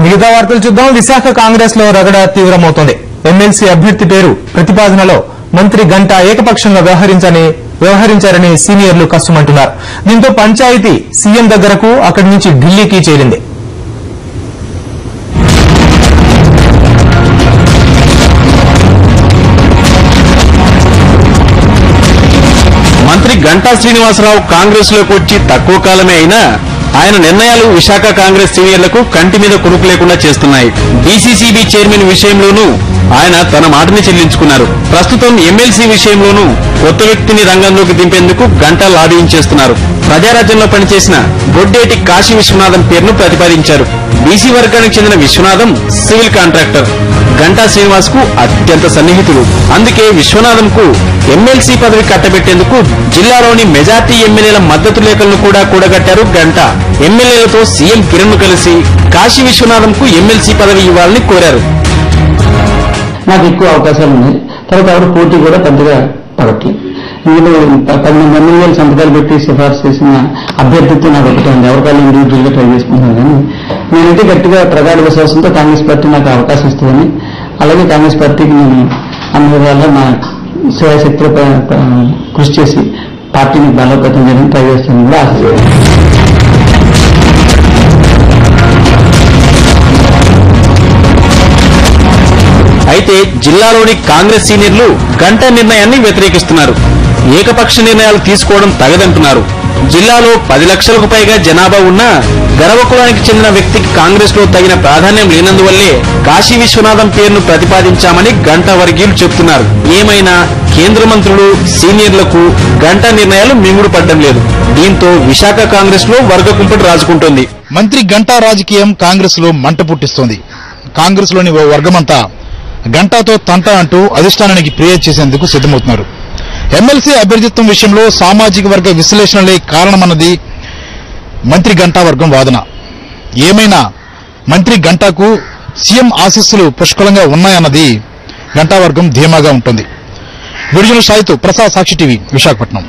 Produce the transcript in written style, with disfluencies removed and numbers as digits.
మిగతా వార్తలు చూద్దాం. విశాఖ కాంగ్రెస్ లో రగడ తీవ్రమవుతోంది. ఎమ్మెల్సీ అభ్యర్థి పేరు ప్రతిపాదనలో మంత్రి గంటా ఏకపక్షంగా వ్యవహరించారని సీనియర్లు కష్టమంటున్నారు. దీంతో పంచాయతీ సీఎం దగ్గరకు, అక్కడి నుంచి ఢిల్లీకి చేరింది. మంత్రి గంటా శ్రీనివాసరావు కాంగ్రెస్ లోకి వచ్చి తక్కువ కాలమే అయినా ఆయన నిర్ణయాలు విశాఖ కాంగ్రెస్ సీనియర్లకు కంటి మీద కునుకు లేకుండా చేస్తున్నాయి. డీసీసీబీ చైర్మన్ విషయంలోనూ ఆయన తన మాటని చెల్లించుకున్నారు. ప్రస్తుతం ఎమ్మెల్సీ విషయంలోనూ కొత్త వ్యక్తిని రంగంలోకి దింపేందుకు గంటా లాబింగ్ చేస్తున్నారు. ప్రజారాజ్యంలో పనిచేసిన గొడ్డేటి కాశీ విశ్వనాథం పేరును ప్రతిపాదించారు. బీసీ వర్గానికి చెందిన విశ్వనాథం సివిల్ కాంట్రాక్టర్, గంటా శ్రీనివాస్ కు అత్యంత సన్నిహితుడు. అందుకే విశ్వనాథంకు ఎమ్మెల్సీ పదవి కట్టబెట్టేందుకు జిల్లాలోని మెజార్టీ ఎమ్మెల్యేల మద్దతు లేఖలను కూడా కూడగట్టారు గంటా. ఎమ్మెల్యేలతో సీఎం కిరణ్ కలసి కాశీ విశ్వనాథంకు ఎమ్మెల్సీ పదవి ఇవ్వాలని కోరారు. నాకు ఎక్కువ అవకాశాలు ఉన్నాయి. తర్వాత ఎవరు పోటీ కూడా పెద్దగా పడట్లేదు. ఇందులో 12 ఎమ్మెల్యేలు సంతకాలు పెట్టి సిఫార్సు చేసిన అభ్యర్థిత్వం నాకు ఒకటి ఉంది. ఎవరికాళ్ళు ఇండివిజువల్ గా ట్రై చేసుకుంటున్నాను. కానీ నేనైతే గట్టిగా ప్రగాఢ విశ్వాసంతో కాంగ్రెస్ పార్టీ నాకు అవకాశం ఇస్తుందని, అలాగే కాంగ్రెస్ పార్టీకి నేను అన్ని విధాలా నా సేవాశక్తిలో కృషి చేసి పార్టీని బలోపేతం చేయడానికి ట్రై చేస్తానని కూడా ఆశిస్తున్నాను. అయితే జిల్లాలోని కాంగ్రెస్ సీనియర్లు గంటా నిర్ణయాన్ని వ్యతిరేకిస్తున్నారు. ఏకపక్ష నిర్ణయాలు తీసుకోవడం తగదంటున్నారు. జిల్లాలో 10 లక్షలకు పైగా జనాభా ఉన్న గరవకులానికి చెందిన వ్యక్తికి కాంగ్రెస్ లో తగిన ప్రాధాన్యం లేనందువల్లే కాశీ విశ్వనాథం పేరును ప్రతిపాదించామని గంటా వర్గీయులు చెబుతున్నారు. ఏమైనా కేంద్ర మంత్రులు సీనియర్లకు గంటా నిర్ణయాలు మింగుడు పడ్డం లేదు. దీంతో విశాఖ కాంగ్రెస్ లో వర్గ కుంపటి రాజుకుంటోంది. మంత్రి గంటా రాజకీయం కాంగ్రెస్ లో మంట పుట్టిస్తోంది. కాంగ్రెస్ లోని ఓ వర్గమంతా గంటాతో తంట అంటూ అధిష్టానానికి ఫిర్యాదు చేసేందుకు సిద్దమవుతున్నారు. ఎమ్మెల్సీ అభ్యర్థిత్వం విషయంలో సామాజిక వర్గ విశ్లేషణలే కారణమన్నది మంత్రి గంటా వర్గం వాదన. ఏమైనా మంత్రి గంటాకు సీఎం ఆశీస్సులు పుష్కలంగా ఉన్నాయన్నది గంటా వర్గం ధీమాగా ఉంటుంది. విడుదల సాయితో ప్రసాద్, సాక్షి టీవీ, విశాఖపట్నం.